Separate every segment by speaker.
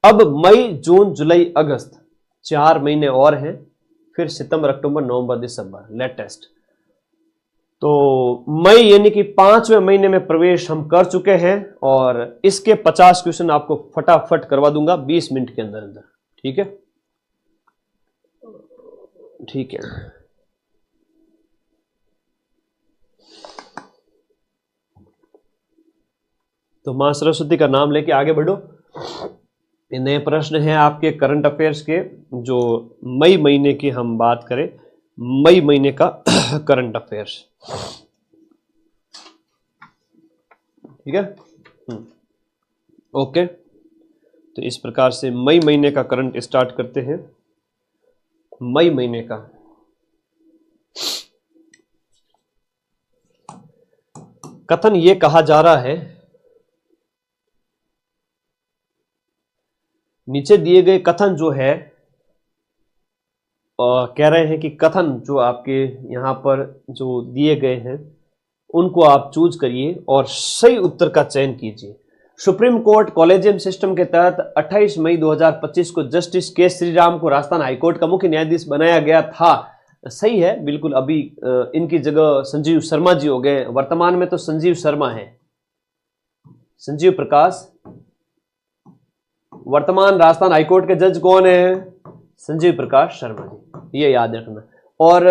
Speaker 1: अब मई, जून, जुलाई, अगस्त 4 महीने और हैं, फिर सितंबर, अक्टूबर, नवंबर, दिसंबर लेटेस्ट। तो मई यानी कि 5वें महीने में प्रवेश हम कर चुके हैं और इसके 50 क्वेश्चन आपको फटाफट करवा दूंगा 20 मिनट के अंदर अंदर। ठीक है, ठीक है। तो मां सरस्वती का नाम लेके आगे बढ़ो। ये नए प्रश्न हैं आपके करंट अफेयर्स के, जो मई महीने की हम बात करें, मई महीने का करंट अफेयर्स। ठीक है, ओके। तो इस प्रकार से मई महीने का करंट स्टार्ट करते हैं। मई महीने का कथन ये कहा जा रहा है, नीचे दिए गए कथन जो है कह रहे हैं कि कथन जो आपके यहां पर जो दिए गए हैं उनको आप चूज करिए और सही उत्तर का चयन कीजिए। सुप्रीम कोर्ट कॉलेजियम सिस्टम के तहत 28 मई 2025 को जस्टिस के श्रीराम को राजस्थान हाईकोर्ट का मुख्य न्यायाधीश बनाया गया था। सही है, बिल्कुल। अभी इनकी जगह संजीव शर्मा जी हो गए। वर्तमान में तो संजीव शर्मा है, संजीव प्रकाश। वर्तमान राजस्थान हाईकोर्ट के जज कौन है? संजीव प्रकाश शर्मा जी, ये याद रखना। और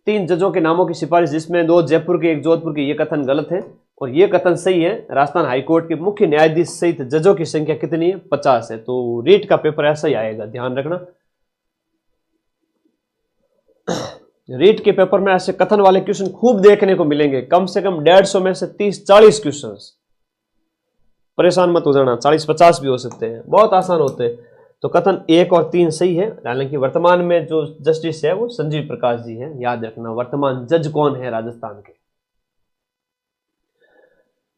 Speaker 1: 3 जजों के नामों की सिफारिश, जिसमें 2 जयपुर के, 1 जोधपुर के, ये कथन गलत है और ये कथन सही है। राजस्थान हाईकोर्ट के मुख्य न्यायाधीश सहित जजों की संख्या कितनी है? 50 है। तो रीट का पेपर ऐसा ही आएगा, ध्यान रखना। रीट के पेपर में ऐसे कथन वाले क्वेश्चन खूब देखने को मिलेंगे, कम से कम 150 में से 30-40 क्वेश्चन। परेशान मत हो जाना, 40-50 भी हो सकते हैं, बहुत आसान होते हैं। तो कथन 1 और 3 सही है। हालांकि वर्तमान में जो जस्टिस है वो संजीव प्रकाश जी हैं, याद रखना। वर्तमान जज कौन है राजस्थान के?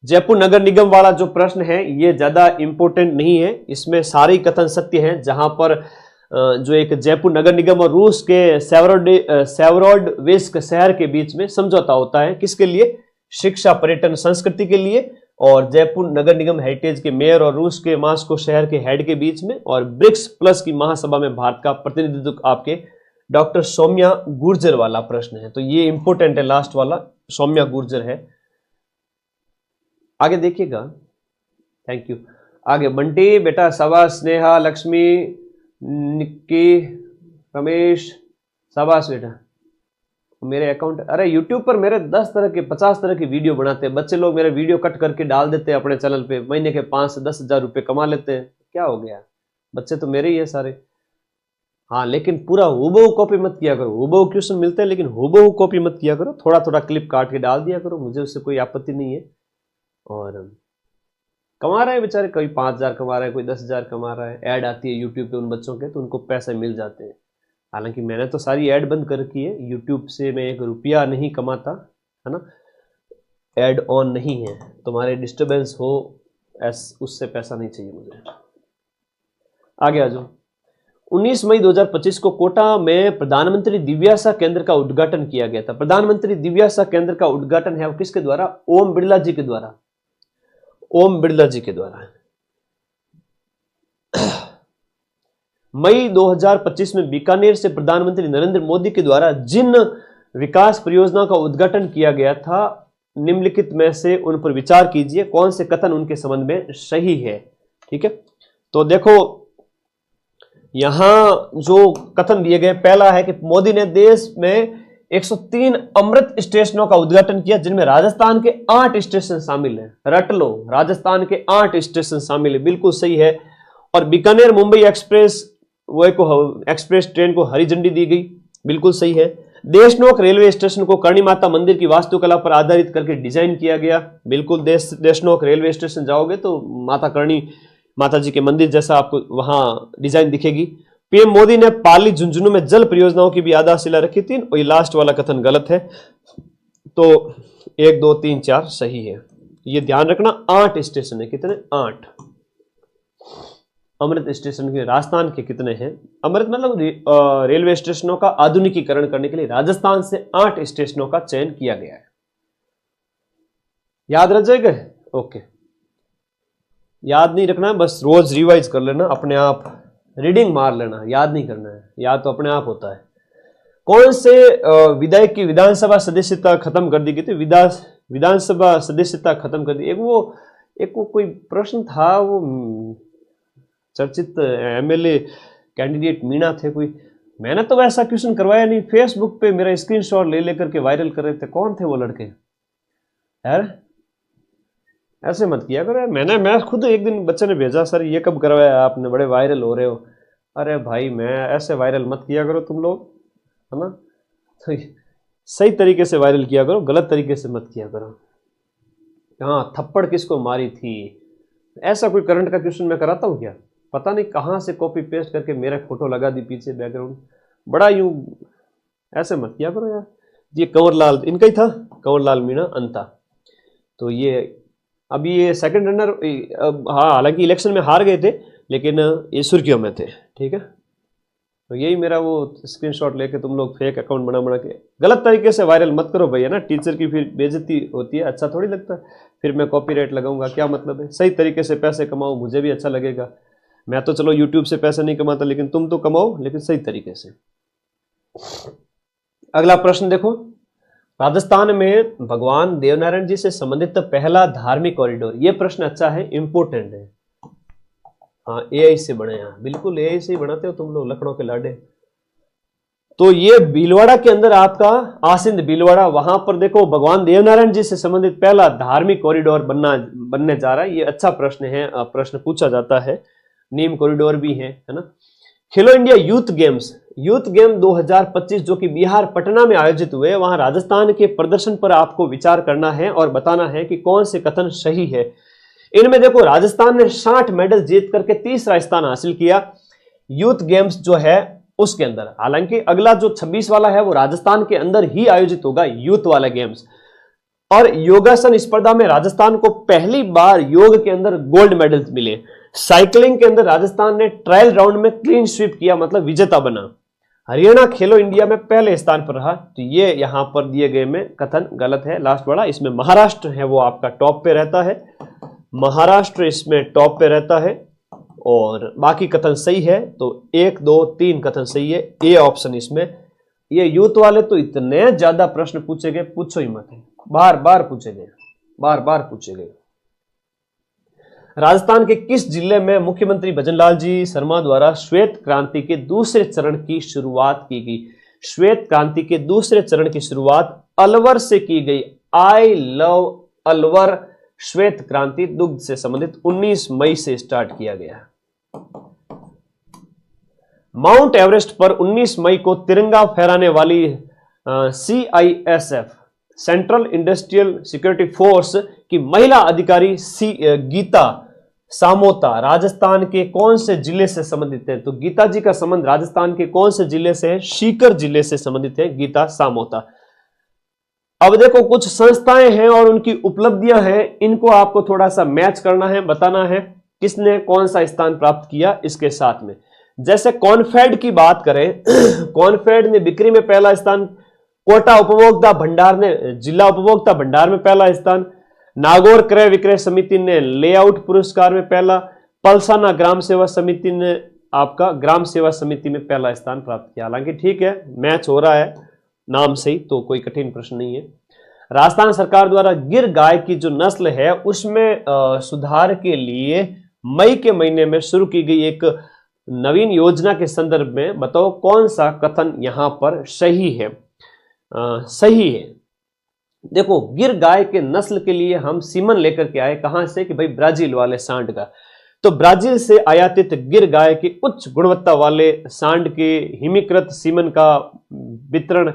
Speaker 1: जयपुर नगर निगम वाला जो प्रश्न है ये ज्यादा इंपॉर्टेंट नहीं है, इसमें सारे कथन सत्य हैं। जहां पर जो एक जयपुर नगर निगम और रूस के सेवरोडविस्क शहर के बीच में समझौता होता है, किसके लिए? शिक्षा, पर्यटन, संस्कृति के लिए। और जयपुर नगर निगम हेरिटेज के मेयर और रूस के मास्को शहर के हेड के बीच में। और ब्रिक्स प्लस की महासभा में भारत का प्रतिनिधित्व आपके डॉक्टर सौम्या गुर्जर वाला प्रश्न है। तो ये इंपॉर्टेंट है, लास्ट वाला सौम्या गुर्जर है। आगे देखिएगा, थैंक यू। आगे बंटी बेटा, शाबाश। स्नेहा, लक्ष्मी, निक्की, रमेश, शाबाश बेटा। मेरे अकाउंट, अरे यूट्यूब पर मेरे 10 तरह के 50 तरह की वीडियो बनाते हैं बच्चे लोग, मेरे वीडियो कट करके डाल देते हैं अपने चैनल पे, महीने के 5 से 10 हजार रुपए कमा लेते हैं। क्या हो गया? बच्चे तो मेरे ही है सारे। हाँ, लेकिन पूरा हुबहू कॉपी मत किया करो। हुबहू क्वेश्चन मिलते हैं लेकिन हुबहू कॉपी मत किया करो, थोड़ा थोड़ा क्लिप काट के डाल दिया करो, मुझे उससे कोई आपत्ति नहीं है। और कमा रहे हैं बेचारे, कोई 5,000 कमा रहा है, कोई 10,000 कमा रहा है। ऐड आती है यूट्यूब पे उन बच्चों के, तो उनको पैसे मिल जाते हैं। हालांकि मैंने तो सारी ऐड बंद कर रखी है, यूट्यूब से मैं 1 रुपया नहीं कमाता, है ना। ऐड ऑन नहीं है, तुम्हारे डिस्टर्बेंस हो उससे पैसा नहीं चाहिए मुझे। आगे आ जाओ। 19 मई 2025 को कोटा में प्रधानमंत्री दिव्यासा केंद्र का उद्घाटन किया गया था। प्रधानमंत्री दिव्यासा केंद्र का उद्घाटन है वो किसके द्वारा? ओम बिरला जी के द्वारा। ओम बिरला जी के द्वारा। मई 2025 में बीकानेर से प्रधानमंत्री नरेंद्र मोदी के द्वारा जिन विकास परियोजनाओं का उद्घाटन किया गया था, निम्नलिखित में से उन पर विचार कीजिए, कौन से कथन उनके संबंध में सही है। ठीक है, तो देखो यहां जो कथन दिए गए, पहला है कि मोदी ने देश में 103 अमृत स्टेशनों का उद्घाटन किया, जिनमें राजस्थान के 8 स्टेशन शामिल हैं। रट लो, राजस्थान के 8 स्टेशन शामिल है, बिल्कुल सही है। और बीकानेर मुंबई एक्सप्रेस ट्रेन को हरी झंडी दी गई, बिल्कुल सही है। देशनोक रेलवे स्टेशन को करणी माता मंदिर की वास्तुकला पर आधारित करके डिजाइन किया गया, बिल्कुल। देशनोक रेलवे स्टेशन जाओगे तो माता करणी माता जी के मंदिर जैसा आपको वहां डिजाइन दिखेगी। पीएम मोदी ने पाली झुंझुनू में जल परियोजनाओं की भी आधारशिला रखी थी, और ये लास्ट वाला कथन गलत है। तो 1, 2, 3, 4 सही है, ये ध्यान रखना। 8 स्टेशन है, कितने? 8 अमृत स्टेशन के राजस्थान के कितने हैं? अमृत मतलब रेलवे स्टेशनों का आधुनिकीकरण करने के लिए राजस्थान से 8 स्टेशनों का चयन किया गया है। याद रह जाएगा? ओके। याद नहीं रखना है, बस रोज रिवाइज कर लेना अपने आप, रीडिंग मार लेना, याद नहीं करना है, याद तो अपने आप होता है। कौन से विधायक की विधानसभा सदस्यता खत्म कर दी गई थी? विधानसभा सदस्यता खत्म कर दी, एक वो कोई प्रश्न था, वो चर्चित एमएलए कैंडिडेट मीणा थे कोई, मैंने तो वैसा क्वेश्चन करवाया नहीं, फेसबुक पे मेरा स्क्रीनशॉट ले लेकर के वायरल कर रहे थे। कौन थे वो लड़के यार? ऐसे मत किया करो यार। मैं खुद एक दिन बच्चे ने भेजा, सर ये कब करवाया आपने, बड़े वायरल हो रहे हो। अरे भाई मैं ऐसे वायरल मत किया करो तुम लोग, है ना? तो सही तरीके से वायरल किया करो, गलत तरीके से मत किया करो। हाँ, थप्पड़ किसको मारी थी, ऐसा कोई करंट का क्वेश्चन मैं कराता हूँ क्या? पता नहीं कहाँ से कॉपी पेस्ट करके मेरा फोटो लगा दी पीछे बैकग्राउंड, बड़ा यूं ऐसे मत किया करो यार। ये कंवरलाल इनका ही था, कंवरलाल मीणा अंता। तो ये अभी ये सेकंड रनर, हाँ हालांकि इलेक्शन में हार गए थे, लेकिन ये सुर्खियों में थे, ठीक है। तो यही मेरा वो स्क्रीनशॉट लेके तुम लोग फेक अकाउंट बना के गलत तरीके से वायरल मत करो भैया ना, टीचर की फिर बेइज्जती होती है, अच्छा थोड़ी लगता है। फिर मैं कॉपीराइट लगाऊंगा, क्या मतलब है? सही तरीके से पैसे कमाओ, मुझे भी अच्छा लगेगा। मैं तो चलो यूट्यूब से पैसे नहीं कमाता, लेकिन तुम तो कमाओ, लेकिन सही तरीके से। अगला प्रश्न देखो, राजस्थान में भगवान देवनारायण जी से संबंधित पहला धार्मिक कॉरिडोर, ये प्रश्न अच्छा है, इंपोर्टेंट है। हाँ, एआई से बने हैं, बिल्कुल एआई से ही बनाते हो तुम लोग, लखनऊ के लाडे। तो ये भीलवाड़ा के अंदर आपका आसिंद भीलवाड़ा, वहां पर देखो भगवान देवनारायण जी से संबंधित पहला धार्मिक कॉरिडोर बनने जा रहा है। ये अच्छा प्रश्न है, प्रश्न पूछा जाता है। नीम कॉरिडोर भी है ना। खेलो इंडिया यूथ गेम 2025 जो कि बिहार पटना में आयोजित हुए, वहां राजस्थान के प्रदर्शन पर आपको विचार करना है और बताना है कि कौन से कथन सही है। इनमें देखो राजस्थान ने 60 मेडल जीत करके तीसरा स्थान हासिल किया यूथ गेम्स जो है उसके अंदर। हालांकि अगला जो 26 वाला है वो राजस्थान के अंदर ही आयोजित होगा, यूथ वाला गेम्स। और योगासन स्पर्धा में राजस्थान को पहली बार योग के अंदर गोल्ड मेडल मिले। साइकिलिंग के अंदर राजस्थान ने ट्रायल राउंड में क्लीन स्वीप किया, मतलब विजेता बना। हरियाणा खेलो इंडिया में पहले स्थान पर रहा। तो ये यहां पर दिए गए में कथन गलत है, लास्ट वाला। इसमें महाराष्ट्र है वो आपका टॉप पे रहता है, महाराष्ट्र इसमें टॉप पे रहता है, और बाकी कथन सही है। तो 1 2 3 कथन सही है, ए ऑप्शन इसमें। ये यूथ वाले तो इतने ज्यादा प्रश्न पूछे गए, पूछो ही मत, बार बार पूछे गए। राजस्थान के किस जिले में मुख्यमंत्री भजनलाल जी शर्मा द्वारा श्वेत क्रांति के दूसरे चरण की शुरुआत की गई? श्वेत क्रांति के दूसरे चरण की शुरुआत अलवर से की गई। आई लव अलवर श्वेत क्रांति दुग्ध से संबंधित 19 मई से स्टार्ट किया गया। माउंट एवरेस्ट पर 19 मई को तिरंगा फहराने वाली CISF central industrial security force की महिला अधिकारी गीता सामोता राजस्थान के कौन से जिले से संबंधित है? तो गीता जी का संबंध राजस्थान के कौन से जिले से है? सीकर जिले से संबंधित है गीता सामोता। अब देखो कुछ संस्थाएं हैं और उनकी उपलब्धियां हैं, इनको आपको थोड़ा सा मैच करना है, बताना है किसने कौन सा स्थान प्राप्त किया इसके साथ में। जैसे कॉनफेड की बात करें, कॉनफेड ने बिक्री में पहला स्थान, कोटा उपभोक्ता भंडार ने जिला उपभोक्ता भंडार में पहला स्थान, नागौर क्रय विक्रय समिति ने लेआउट पुरस्कार में पहला, पलसाना ग्राम सेवा समिति ने आपका ग्राम सेवा समिति में पहला स्थान प्राप्त किया। हालांकि ठीक है, मैच हो रहा है नाम से ही, तो कोई कठिन प्रश्न नहीं है। राजस्थान सरकार द्वारा गिर गाय की जो नस्ल है उसमें सुधार के लिए मई के महीने में शुरू की गई एक नवीन योजना के संदर्भ में बताओ कौन सा कथन यहां पर सही है? सही है। देखो गिर गाय के नस्ल के लिए हम सीमन लेकर के आए, कहां से? कि भाई ब्राजील वाले सांड का। तो ब्राजील से आयातित गिर गाय के उच्च गुणवत्ता वाले सांड के हिमीकृत सीमन का वितरण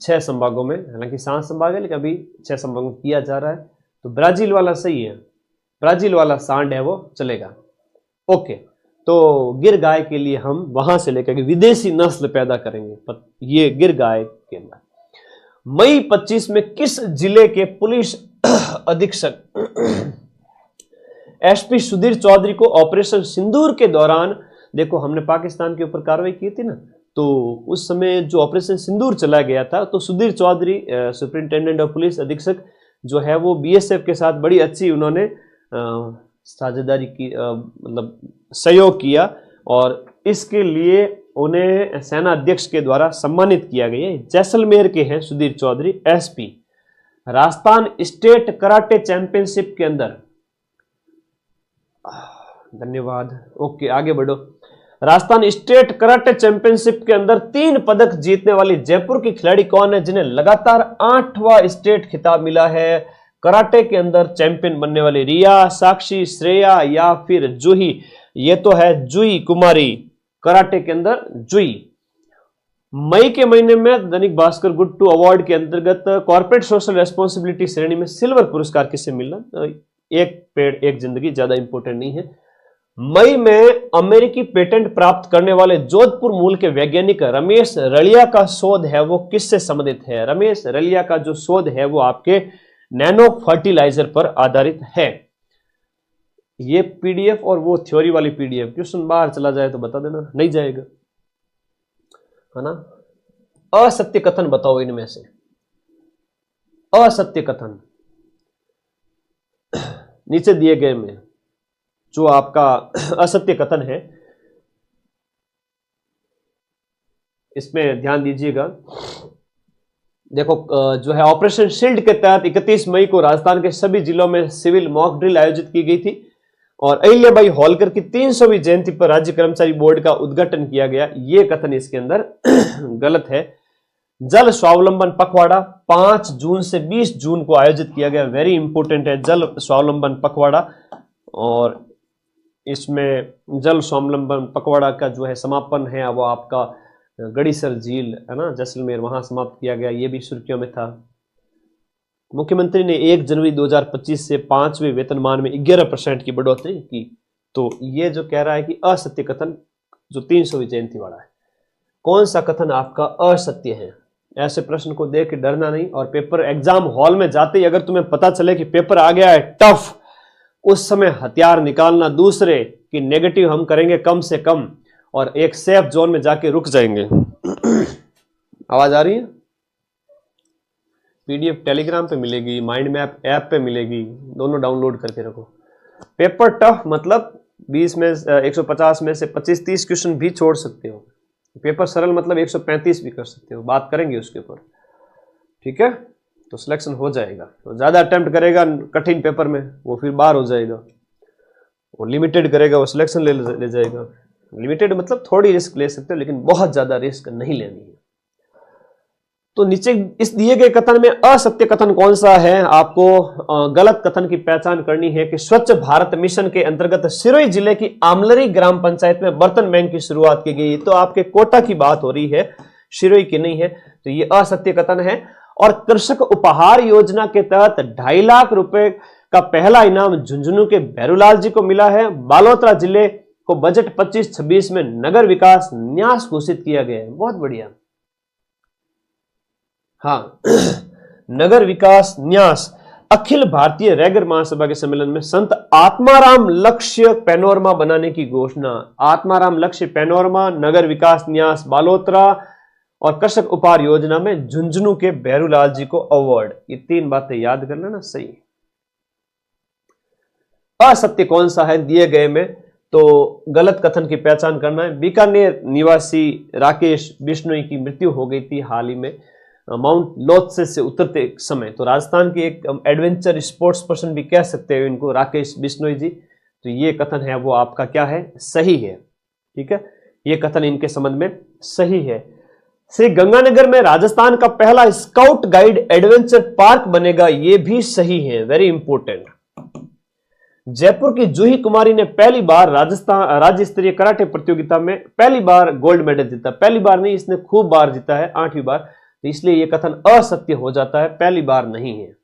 Speaker 1: 6 संभागों में, हालांकि 7 संभाग है लेकिन अभी 6 संभागों में किया जा रहा है। तो ब्राजील वाला सही है, ब्राजील वाला सांड है वो चलेगा। ओके, तो गिर गाय के लिए हम वहां से लेकर विदेशी नस्ल पैदा करेंगे। ये गिर गाय के अंदर मई 25 में किस जिले के पुलिस अधीक्षक SP सुधीर चौधरी को ऑपरेशन सिंदूर के दौरान, देखो हमने पाकिस्तान के ऊपर कार्रवाई की थी ना, तो उस समय जो ऑपरेशन सिंदूर चला गया था, तो Sudhir Chaudhary superintendent of police अधीक्षक जो है वो BSF के साथ बड़ी अच्छी उन्होंने साझेदारी की, मतलब सहयोग किया, और इसके लिए उन्हें सेना अध्यक्ष के द्वारा सम्मानित किया गया। जैसलमेर के हैं Sudhir Chaudhary, SP. Rajasthan state karate championship के अंदर, धन्यवाद, ओके आगे बढ़ो। राजस्थान स्टेट कराटे चैंपियनशिप के अंदर 3 पदक जीतने वाली जयपुर की खिलाड़ी कौन है, जिन्हें लगातार 8वां स्टेट खिताब मिला है कराटे के अंदर चैंपियन बनने वाली? रिया, साक्षी, श्रेया या फिर जूही? ये तो है जूही कुमारी, कराटे के अंदर जूही। मई के महीने में Dainik Bhaskar good to award के अंतर्गत कॉर्पोरेट सोशल रेस्पॉन्सिबिलिटी श्रेणी में सिल्वर पुरस्कार किसे मिला? एक पेड़ एक जिंदगी, ज्यादा इंपॉर्टेंट नहीं है। मई में अमेरिकी पेटेंट प्राप्त करने वाले जोधपुर मूल के वैज्ञानिक रमेश रलिया का शोध है वो किससे संबंधित है? रमेश रलिया का जो शोध है वो आपके नैनो फर्टिलाइजर पर आधारित है। ये पीडीएफ और वो थ्योरी वाली पीडीएफ, क्वेश्चन बाहर चला जाए तो बता देना, नहीं जाएगा है ना। असत्य कथन बताओ इनमें से, असत्य कथन नीचे दिए गए में जो आपका असत्य कथन है इसमें ध्यान दीजिएगा। देखो जो है ऑपरेशन शील्ड के तहत 31 मई को राजस्थान के सभी जिलों में सिविल मॉक ड्रिल आयोजित की गई थी और अहिल्याबाई होलकर की 300वीं जयंती पर राज्य कर्मचारी बोर्ड का उद्घाटन किया गया। यह कथन इसके अंदर गलत है। जल स्वावलंबन पखवाड़ा 5 जून से 20 जून को आयोजित किया गया, वेरी इंपोर्टेंट है जल स्वावलंबन पखवाड़ा। और इसमें जल स्वावलंबन पखवाड़ा का जो है समापन है वो आपका गड़ीसर झील है ना, जैसलमेर, वहां समाप्त किया गया। ये भी सुर्खियों में था। मुख्यमंत्री ने 1 जनवरी 2025 से 5वें वेतनमान में 11% की बढ़ोतरी की। तो ये जो कह रहा है कि असत्य कथन जो 300वीं जयंती वाला है, कौन सा कथन आपका असत्य है? ऐसे प्रश्न को देख के डरना नहीं। और पेपर एग्जाम हॉल में जाते ही अगर तुम्हें पता चले कि पेपर आ गया है टफ, उस समय हथियार निकालना दूसरे कि नेगेटिव हम करेंगे कम से कम और एक सेफ जोन में जाके रुक जाएंगे। आवाज आ रही है? पीडीएफ टेलीग्राम पे मिलेगी, माइंड मैप ऐप पे मिलेगी, दोनों डाउनलोड करके रखो। पेपर टफ मतलब 20 में 150 में से 25-30 क्वेश्चन भी छोड़ सकते हो। पेपर सरल मतलब 135 भी कर सकते हो, बात करेंगे उसके ऊपर, ठीक है? तो सिलेक्शन हो जाएगा। तो ज्यादा अटेम्प्ट करेगा कठिन पेपर में वो फिर बाहर हो जाएगा, वो लिमिटेड करेगा वो सिलेक्शन ले जाएगा। लिमिटेड मतलब थोड़ी रिस्क ले सकते हो लेकिन बहुत ज्यादा रिस्क नहीं लेनी है। तो नीचे इस दिए गए कथन में असत्य कथन कौन सा है? आपको गलत कथन की पहचान करनी है कि स्वच्छ भारत मिशन के अंतर्गत सिरोही जिले की आमलरी ग्राम पंचायत में बर्तन बैंक की शुरुआत की गई। तो आपके कोटा की बात हो रही है, सिरोही की नहीं है। तो ये असत्य कथन है। और कृषक उपहार योजना के तहत 2.5 लाख रुपए का पहला इनाम झुंझुनू के भैरूलाल जी को मिला है। बालोतरा जिले को बजट 25-26 में नगर विकास न्यास घोषित किया गया है। बहुत बढ़िया, हाँ नगर विकास न्यास। अखिल भारतीय रैगर महासभा के सम्मेलन में संत आत्माराम लक्ष्य पैनोरमा बनाने की घोषणा। आत्माराम लक्ष्य पैनोरमा, नगर विकास न्यास बालोतरा और कृषक उपहार योजना में झुंझुनू के भैरूलाल जी को अवार्ड। ये 3 बातें याद कर लेना, सही। असत्य कौन सा है दिए गए में? तो गलत कथन की पहचान करना है। बीकानेर निवासी राकेश बिश्नोई की मृत्यु हो गई थी हाल ही में माउंट लोत्से से उतरते समय। तो राजस्थान के एक एडवेंचर स्पोर्ट्स पर्सन भी कह सकते हो इनको, राकेश बिश्नोई जी। तो ये कथन है वो आपका क्या है? सही है, ठीक है? ये कथन इनके संबंध में सही है। श्री गंगानगर में राजस्थान का पहला स्काउट गाइड एडवेंचर पार्क बनेगा, ये भी सही है, वेरी इंपोर्टेंट। जयपुर की जूही कुमारी ने पहली बार राजस्थान राज्य स्तरीय कराटे प्रतियोगिता में पहली बार गोल्ड मेडल जीता। पहली बार नहीं, इसने खूब बार जीता है, 8वीं बार। तो इसलिए यह कथन असत्य हो जाता है, पहली बार नहीं है।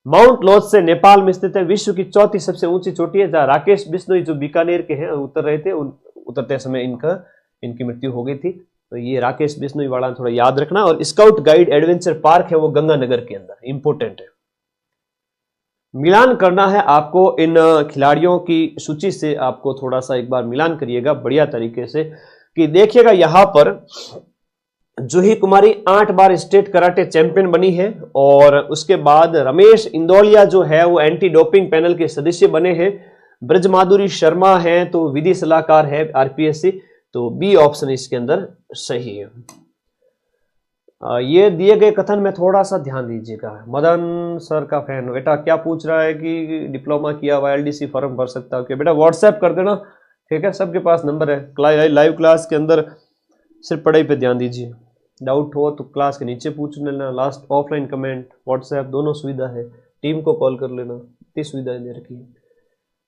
Speaker 1: माउंट लोत्से से नेपाल में स्थित है, विश्व की 4थी सबसे ऊंची चोटी है, जहां राकेश बिश्नोई जो बीकानेर के हैं उतर रहे थे, उतरते समय इनकी मृत्यु हो गई थी। तो ये राकेश बिश्नोई वाला थोड़ा याद रखना। और स्काउट गाइड एडवेंचर पार्क है वो गंगानगर के अंदर, इंपोर्टेंट है। मिलान करना है आपको इन खिलाड़ियों की सूची से, आपको थोड़ा सा एक बार मिलान करिएगा बढ़िया तरीके से कि देखिएगा यहां पर जूही कुमारी 8 बार स्टेट कराटे चैंपियन बनी है। और उसके बाद रमेश इंदौलिया जो है वो एंटी डोपिंग पैनल के सदस्य बने हैं। ब्रजमाधुरी शर्मा है तो विधि सलाहकार है आरपीएससी, तो बी ऑप्शन इसके अंदर सही है। ये दिए गए कथन में थोड़ा सा ध्यान दीजिएगा। मदन सर का फैन बेटा क्या पूछ रहा है कि डिप्लोमा किया हुआ एलडीसी फॉर्म भर सकता है? बेटा व्हाट्सएप कर देना, ठीक है, सबके पास नंबर है। लाइव क्लास के अंदर सिर्फ पढ़ाई पे ध्यान दीजिए, डाउट हो तो क्लास के नीचे पूछ लेना, लास्ट ऑफलाइन कमेंट व्हाट्सएप दोनों सुविधा है, टीम को कॉल कर लेना, इतनी सुविधाएं दे रखी है।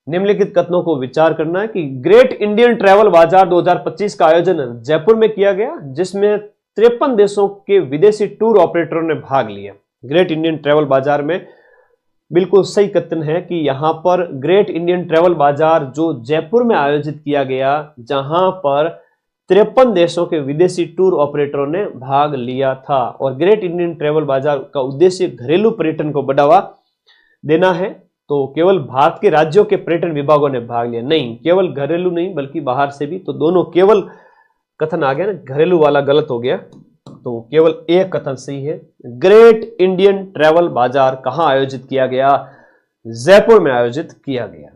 Speaker 1: निम्नलिखित कथनों को विचार करना है कि ग्रेट इंडियन ट्रैवल बाजार 2025 का आयोजन जयपुर में किया गया, जिसमें 53 देशों के विदेशी टूर ऑपरेटरों ने भाग लिया। ग्रेट इंडियन ट्रैवल बाजार में बिल्कुल सही कथन है कि यहां पर ग्रेट इंडियन ट्रैवल बाजार जो जयपुर में आयोजित किया गया, जहां पर 53 देशों के विदेशी टूर ऑपरेटरों ने भाग लिया था। और ग्रेट इंडियन ट्रैवल बाजार का उद्देश्य घरेलू पर्यटन को बढ़ावा देना है। तो केवल भारत के राज्यों के पर्यटन विभागों ने भाग लिया नहीं, केवल घरेलू नहीं बल्कि बाहर से भी, तो दोनों केवल कथन आ गया ना, घरेलू वाला गलत हो गया, तो केवल एक कथन सही है। ग्रेट इंडियन ट्रैवल बाजार कहां आयोजित किया गया? जयपुर में आयोजित किया गया।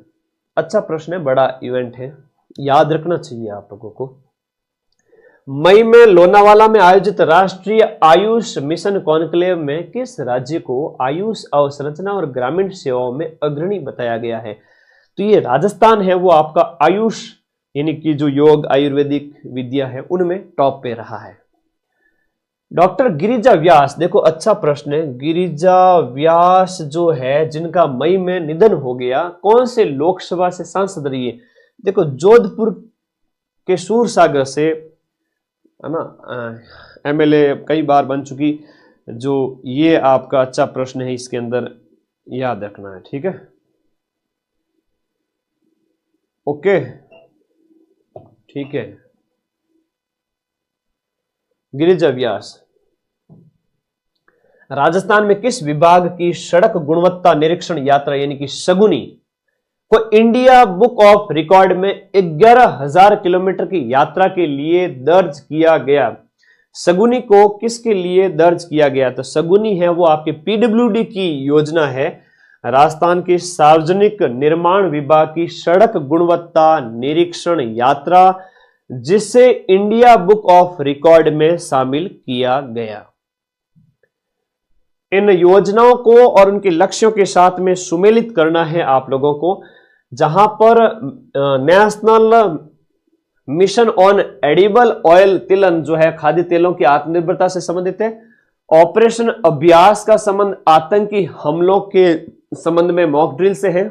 Speaker 1: अच्छा प्रश्न है, बड़ा इवेंट है, याद रखना चाहिए आप लोगों को। मई में लोनावाला में आयोजित राष्ट्रीय आयुष मिशन कॉन्क्लेव में किस राज्य को आयुष अवसंरचना और ग्रामीण सेवाओं में अग्रणी बताया गया है? तो ये राजस्थान है, वो आपका आयुष यानी कि जो योग आयुर्वेदिक विद्या है उनमें टॉप पे रहा है। डॉक्टर गिरिजा व्यास, देखो अच्छा प्रश्न है, गिरिजा व्यास जो है जिनका मई में निधन हो गया, कौन से लोकसभा से सांसद रही है? देखो जोधपुर के सूरसागर से है ना, एमएलए कई बार बन चुकी, जो ये आपका अच्छा प्रश्न है, इसके अंदर याद रखना है, ठीक है, ओके, ठीक है। गिरिजा व्यास राजस्थान में किस विभाग की सड़क गुणवत्ता निरीक्षण यात्रा यानी कि शगुनी को इंडिया बुक ऑफ रिकॉर्ड में 11,000 किलोमीटर की यात्रा के लिए दर्ज किया गया? शगुनी को किसके लिए दर्ज किया गया? तो शगुनी है वो आपके पीडब्ल्यूडी की योजना है, राजस्थान के सार्वजनिक निर्माण विभाग की सड़क गुणवत्ता निरीक्षण यात्रा, जिसे इंडिया बुक ऑफ रिकॉर्ड में शामिल किया गया। इन योजनाओं को और उनके लक्ष्यों के साथ में सुमेलित करना है आप लोगों को, जहां पर National Mission on Edible Oil तिलन जो है खाद्य तेलों की आत्मनिर्भरता से संबंधित है। ऑपरेशन अभ्यास का संबंध आतंकी हमलों के संबंध में मॉक ड्रिल से है।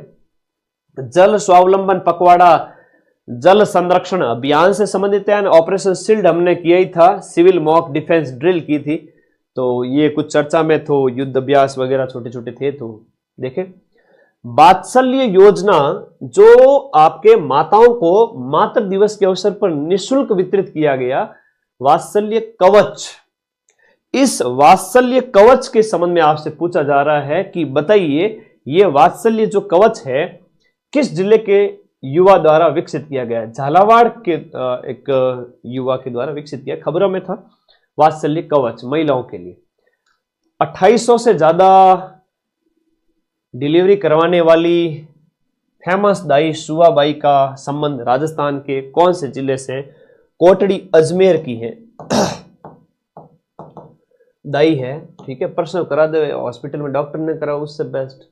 Speaker 1: जल स्वावलंबन पखवाड़ा जल संरक्षण अभियान से संबंधित है। ऑपरेशन शील्ड हमने किया ही था, सिविल मॉक डिफेंस ड्रिल की थी, तो ये कुछ चर्चा में तो युद्ध अभ्यास वगैरह छोटे छोटे थे। तो देखें वात्सल्य योजना जो आपके माताओं को मातृ दिवस के अवसर पर निःशुल्क वितरित किया गया, वात्सल्य कवच, इस वात्सल्य कवच के संबंध में आपसे पूछा जा रहा है कि बताइए ये वात्सल्य जो कवच है किस जिले के युवा द्वारा विकसित किया गया है? झालावाड़ के एक युवा के द्वारा विकसित किया, खबरों में था वात्सल्य कवच महिलाओं के लिए। 2800 से ज्यादा डिलीवरी करवाने वाली फेमस दाई सुवाबाई का संबंध राजस्थान के कौन से जिले से? कोटड़ी अजमेर की है दाई है, ठीक है, प्रश्न करा दे हॉस्पिटल में डॉक्टर ने करा उससे बेस्ट।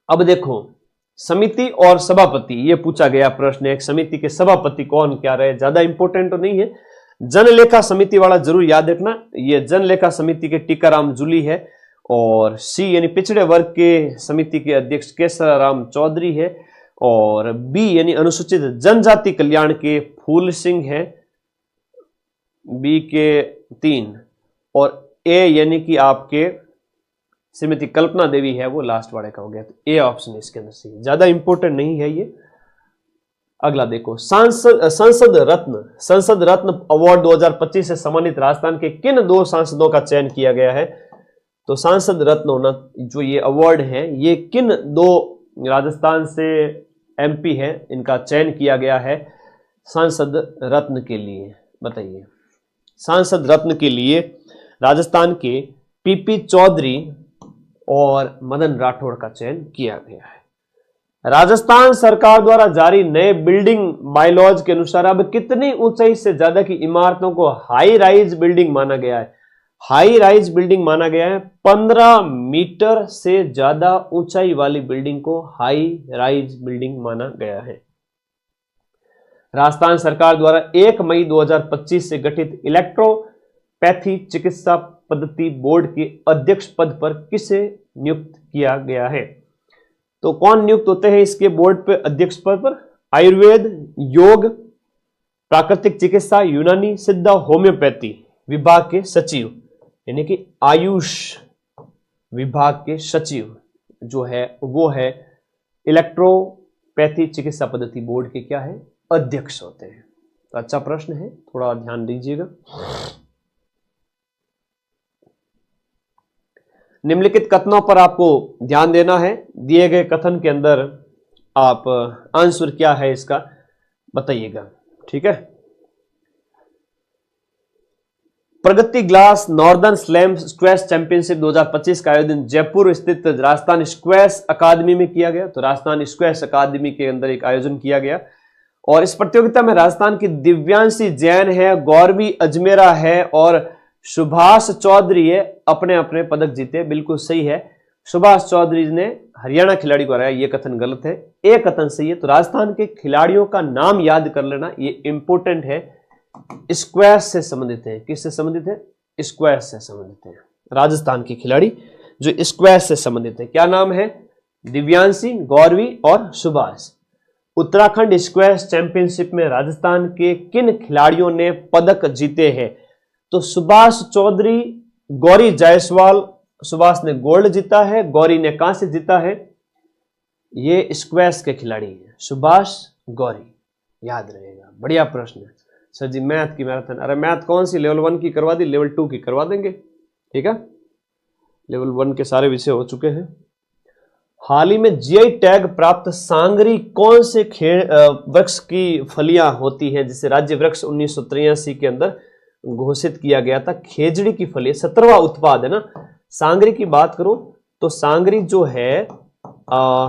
Speaker 1: अब देखो समिति और सभापति, ये पूछा गया प्रश्न, एक समिति के सभापति कौन क्या रहे, ज्यादा इंपॉर्टेंट तो नहीं है। जनलेखा समिति वाला जरूर याद रखना, ये जनलेखा समिति के टीकाराम जूली है। और सी यानी पिछड़े वर्ग के समिति के अध्यक्ष केसराराम चौधरी है। और बी यानी अनुसूचित जनजाति कल्याण के फूल सिंह है, बी के 3। और ए यानी कि आपके श्रीमती कल्पना देवी है, वो लास्ट वाले का हो गया। तो ए ऑप्शन इसके अंदर सही, ज्यादा इंपॉर्टेंट नहीं है ये। अगला देखो संसद रत्न अवार्ड 2025 से सम्मानित राजस्थान के किन 2 सांसदों का चयन किया गया है? तो सांसद रत्न होना जो ये अवार्ड है, ये किन 2 राजस्थान से एमपी है इनका चयन किया गया है सांसद रत्न के लिए? बताइए। सांसद रत्न के लिए राजस्थान के पीपी चौधरी और मदन राठौड़ का चयन किया गया है। राजस्थान सरकार द्वारा जारी नए बिल्डिंग बायलॉज के अनुसार अब कितनी ऊंचाई से ज्यादा की इमारतों को हाई राइज बिल्डिंग माना गया है? हाई राइज बिल्डिंग माना गया है 15 मीटर से ज्यादा ऊंचाई वाली बिल्डिंग को हाई राइज बिल्डिंग माना गया है। राजस्थान सरकार द्वारा 1 मई 2025 से गठित इलेक्ट्रोपैथी चिकित्सा पद्धति बोर्ड के अध्यक्ष पद पर किसे नियुक्त किया गया है? तो कौन नियुक्त होते हैं इसके बोर्ड पे अध्यक्ष पद पर? आयुर्वेद, योग, प्राकृतिक चिकित्सा, यूनानी, सिद्ध, होम्योपैथी विभाग के सचिव, यानी कि आयुष विभाग के सचिव जो है वो है इलेक्ट्रोपैथी चिकित्सा पद्धति बोर्ड के क्या है? अध्यक्ष होते हैं। तो अच्छा प्रश्न है, थोड़ा ध्यान दीजिएगा। निम्नलिखित कथनों पर आपको ध्यान देना है। दिए गए कथन के अंदर आप आंसर क्या है इसका बताइएगा, ठीक है। Pragati Glass Northern Slam Squash Championship 2025 का आयोजन जयपुर स्थित राजस्थान स्क्वैश अकादमी में किया गया। तो राजस्थान स्क्वैश अकादमी के अंदर एक आयोजन किया गया और इस प्रतियोगिता में राजस्थान की दिव्यांशी जैन है, गौरवी अजमेरा है और सुभाष चौधरी है, अपने अपने पदक जीते। बिल्कुल सही है, सुभाष चौधरी ने हरियाणा खिलाड़ी को हराया, ये कथन गलत है, एक कथन सही है। तो राजस्थान के खिलाड़ियों का नाम याद कर लेना, ये इंपोर्टेंट है, स्क्वैश से संबंधित है। किससे संबंधित है? स्क्वैश से संबंधित है। राजस्थान के खिलाड़ी जो स्क्वैश से संबंधित है, क्या नाम है? दिव्यांशी, गौरवी और सुभाष। उत्तराखंड स्क्वैश चैंपियनशिप में राजस्थान के किन खिलाड़ियों ने पदक जीते हैं? तो सुभाष चौधरी, गौरी जायसवाल, सुभाष ने गोल्ड जीता है, गौरी ने कांस्य जीता है। ये स्क्वैश के खिलाड़ी हैं, सुभाष, गौरी, याद रहेगा। बढ़िया प्रश्न है सर जी। मैथ की मैराथन, अरे मैथ कौन सी? लेवल 1 की करवा दी, लेवल 2 की करवा देंगे, ठीक है। लेवल 1 के सारे विषय हो चुके हैं। हाल ही में जीआई टैग प्राप्त सांगरी कौन से वृक्ष की फलियां होती हैं, जिसे राज्य वृक्ष 1983 के अंदर घोषित किया गया था? खेजड़ी की फली 17वां उत्पाद है ना। सांगरी की बात करूं तो सांगरी जो है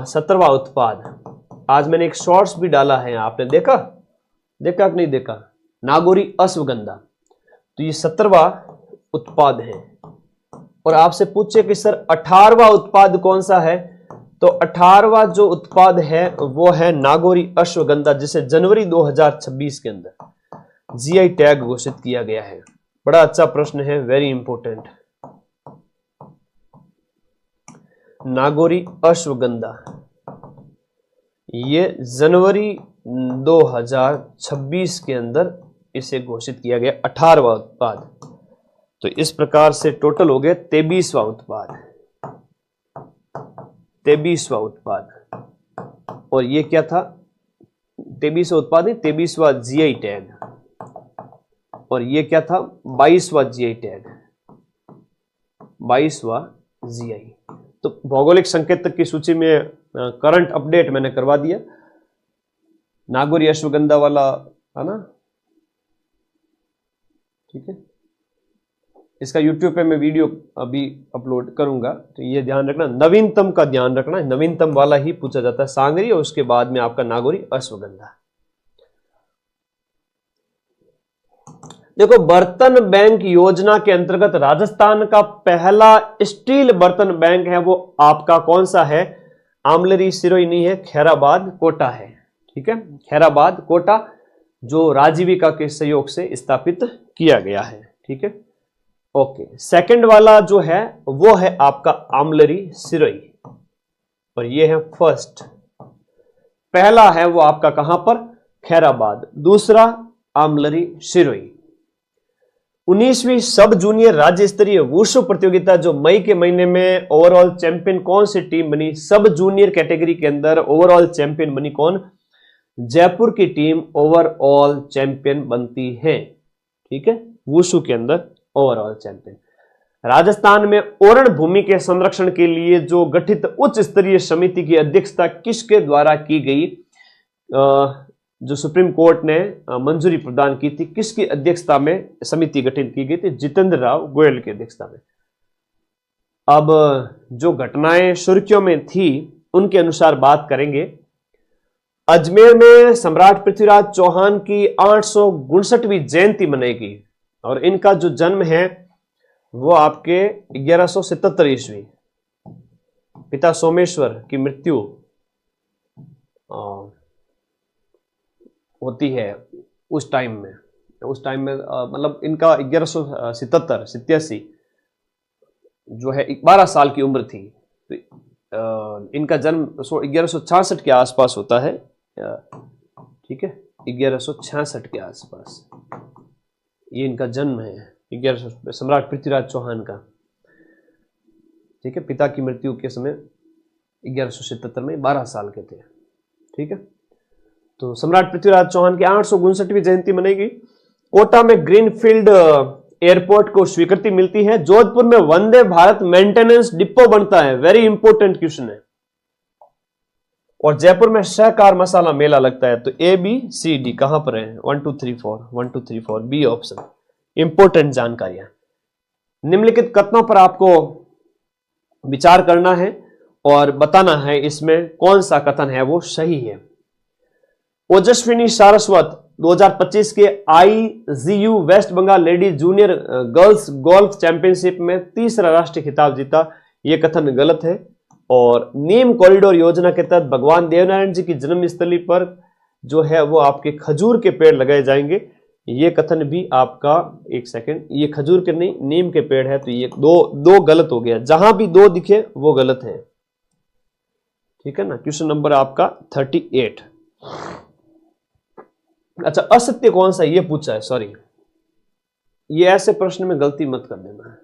Speaker 1: 17वां उत्पाद। आज मैंने एक शॉर्ट्स भी डाला है, आपने देखा कि नहीं देखा? नागौरी अश्वगंधा, तो ये 17वां उत्पाद है। और आपसे पूछे कि सर 18वां उत्पाद कौन सा है, तो 18वां जो उत्पाद है वो है नागौरी अश्वगंधा, जिसे जनवरी 2026 के अंदर जीआई टैग घोषित किया गया है। बड़ा अच्छा प्रश्न है, वेरी इंपोर्टेंट। नागौरी अश्वगंधा ये जनवरी 2026 के अंदर इसे घोषित किया गया 18वां उत्पाद। तो इस प्रकार से टोटल हो गए 23वां उत्पाद, 23वां उत्पाद। और ये क्या था? 23वां उत्पाद नहीं, 23वां जीआई टैग। और ये क्या था? 22वां जीआई टैग, 22वां जीआई। तो भौगोलिक संकेतक की सूची में करंट अपडेट मैंने करवा दिया, नागौरी अश्वगंधा वाला है ना, ठीक है। इसका यूट्यूब पे मैं वीडियो अभी अपलोड करूंगा, तो ये ध्यान रखना, नवीनतम का ध्यान रखना, नवीनतम वाला ही पूछा जाता है सांगरी, और उसके बाद में आपका नागौरी अश्वगंधा। देखो, बर्तन बैंक योजना के अंतर्गत राजस्थान का पहला स्टील बर्तन बैंक है, वो आपका कौन सा है? आमलरी सिरोही नहीं है, खैराबाद कोटा है, ठीक है। खैराबाद कोटा जो राजीविका के सहयोग से स्थापित किया गया है, ठीक है। ओके, सेकंड वाला जो है वो है आपका आमलरी सिरोही, और ये है फर्स्ट। पहला है वो आपका कहां पर? खैराबाद। दूसरा आमलरी सिरोही। 19वीं सब जूनियर राज्य स्तरीय वुशु प्रतियोगिता जो मई के महीने में ओवरऑल चैंपियन कौन सी टीम बनी? सब जूनियर कैटेगरी के अंदर ओवरऑल चैंपियन बनी कौन? जयपुर की टीम ओवरऑल चैंपियन बनती है, ठीक है, वुशु के अंदर ओवरऑल चैंपियन। राजस्थान में ओरण भूमि के संरक्षण के लिए जो गठित उच्च स्तरीय समिति की अध्यक्षता किसके द्वारा की गई? जो सुप्रीम कोर्ट ने मंजूरी प्रदान की थी, किसकी अध्यक्षता में समिति गठित की गई थी? जितेंद्र राव गोयल की अध्यक्षता में। अब जो घटनाएं सुर्खियों में थी उनके अनुसार बात करेंगे। अजमेर में सम्राट पृथ्वीराज चौहान की 859वीं जयंती मनाएगी और इनका जो जन्म है वो आपके 1177 ईस्वी। पिता सोमेश्वर की मृत्यु होती है उस टाइम में मतलब इनका 1177 जो है 12 साल की उम्र थी। तो इनका जन्म 1166 के आसपास होता है, ठीक है, 1166 के आसपास ये इनका जन्म है, 1100 सम्राट पृथ्वीराज चौहान का, ठीक है। पिता की मृत्यु के समय 1177 में 12 साल के थे, ठीक है। तो सम्राट पृथ्वीराज चौहान की 859वीं जयंती मनेगी। कोटा में ग्रीनफील्ड एयरपोर्ट को स्वीकृति मिलती है। जोधपुर में वंदे भारत मेंटेनेंस डिपो बनता है, वेरी इंपोर्टेंट क्वेश्चन है। और जयपुर में सहकार मसाला मेला लगता है। तो ए बी सी डी कहां पर है? 1 2 3 4 बी ऑप्शन, इंपोर्टेंट जानकारियां। निम्नलिखित कथनों पर आपको विचार करना है और बताना है इसमें कौन सा कथन है वो सही है। ओजस्विनी सारस्वत 2025 के IGU west Bengal ladies junior girls golf championship में तीसरा राष्ट्रीय खिताब जीता, यह कथन गलत है। और नीम कॉरिडोर योजना के तहत भगवान देवनारायण जी की जन्मस्थली पर जो है वो आपके खजूर के पेड़ लगाए जाएंगे, ये कथन भी आपका, एक सेकंड, ये खजूर के नहीं नीम के पेड़ है, तो ये दो गलत हो गया। जहां भी दो दिखे वो गलत है, ठीक है ना। क्वेश्चन नंबर आपका 38। अच्छा, असत्य कौन सा ये पूछा है, सॉरी, ये ऐसे प्रश्न में गलती मत कर देना।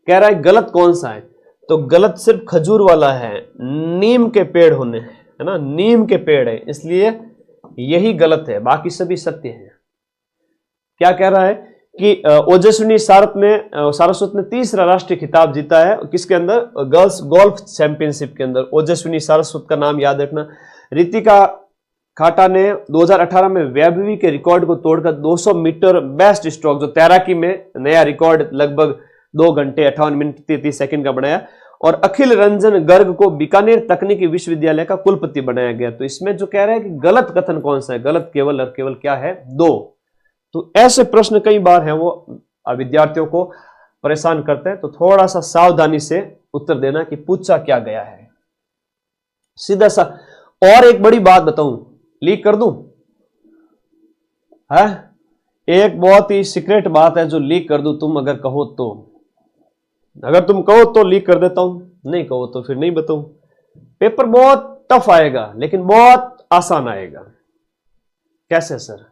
Speaker 1: कह रहा है गलत कौन सा है, तो गलत सिर्फ खजूर वाला है, नीम के पेड़ होने, है ना, नीम के पेड़ है, इसलिए यही गलत है, बाकी सभी सत्य है। क्या कह रहा है कि ओजस्विनी सारस्वत ने तीसरा राष्ट्रीय खिताब जीता है, किसके अंदर? गर्ल्स गोल्फ चैंपियनशिप के अंदर। ओजस्विनी सारस्वत का नाम याद रखना। रितिका खाटा ने 2018 में वैभवी के रिकॉर्ड को तोड़कर 200 मीटर बेस्ट स्ट्रोक, जो तैराकी में नया रिकॉर्ड लगभग 2 घंटे 58 मिनट 33 सेकंड का बनाया। और अखिल रंजन गर्ग को बीकानेर तकनीकी विश्वविद्यालय का कुलपति बनाया गया। तो इसमें जो कह रहा है कि गलत कथन कौन सा है, गलत केवल और केवल क्या है? 2। तो ऐसे प्रश्न कई बार हैं वो विद्यार्थियों को परेशान करते हैं, तो थोड़ा सा सावधानी से उत्तर देना कि पूछा क्या गया है, सीधा सा। और एक बड़ी बात बताऊं, लीक कर दूं? है एक बहुत ही सीक्रेट बात है जो लीक कर दूं, तुम अगर कहो तो। अगर तुम कहो तो लीक कर देता हूं, नहीं कहो तो फिर नहीं बताऊं। पेपर बहुत टफ आएगा लेकिन बहुत आसान आएगा। कैसे सर?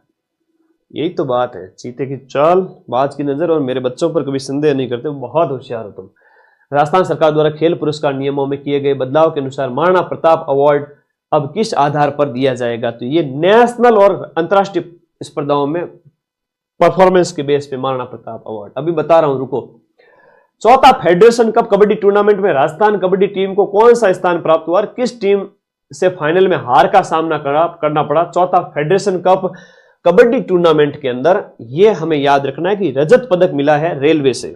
Speaker 1: यही तो बात है, चीते की चाल बाज की नजर, और मेरे बच्चों पर कभी संदेह नहीं करते, बहुत होशियार हो तुम। राजस्थान सरकार द्वारा खेल पुरस्कार नियमों में किए गए बदलाव के अनुसार महाराणा प्रताप अवार्ड अब किस आधार पर दिया जाएगा? तो ये नेशनल और अंतर्राष्ट्रीय स्पर्धाओं में परफॉर्मेंस के बेस पे महाराणा प्रताप अवार्ड। अभी बता रहा हूं, रुको। चौथा फेडरेशन कप कबड्डी टूर्नामेंट में राजस्थान कबड्डी टीम को कौन सा स्थान प्राप्त हुआ और किस टीम से फाइनल में हार का सामना करना पड़ा? चौथा फेडरेशन कप कबड्डी टूर्नामेंट के अंदर यह हमें याद रखना है कि रजत पदक मिला है रेलवे से।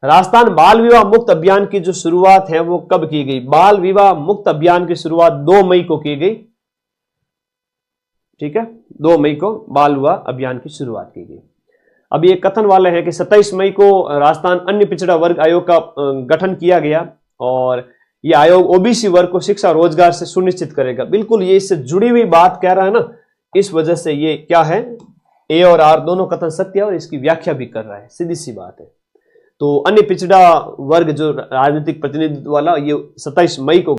Speaker 1: राजस्थान बाल विवाह मुक्त अभियान की जो शुरुआत है वो कब की गई? बाल विवाह मुक्त अभियान की शुरुआत 2 मई को की गई, ठीक है, 2 मई को बाल विवाह अभियान की शुरुआत की गई। अब ये कथन वाले हैं कि 27 मई को राजस्थान अन्य पिछड़ा वर्ग आयोग का गठन किया गया और ये आयोग ओबीसी वर्ग को शिक्षा रोजगार से सुनिश्चित करेगा। बिल्कुल ये इससे जुड़ी हुई बात कह रहा है ना, इस वजह से ये क्या है, ए और आर दोनों कथन सत्य है और इसकी व्याख्या भी कर रहा है, सीधी सी बात है। तो अन्य पिछड़ा वर्ग जो राजनीतिक प्रतिनिधित्व वाला, ये 27 मई को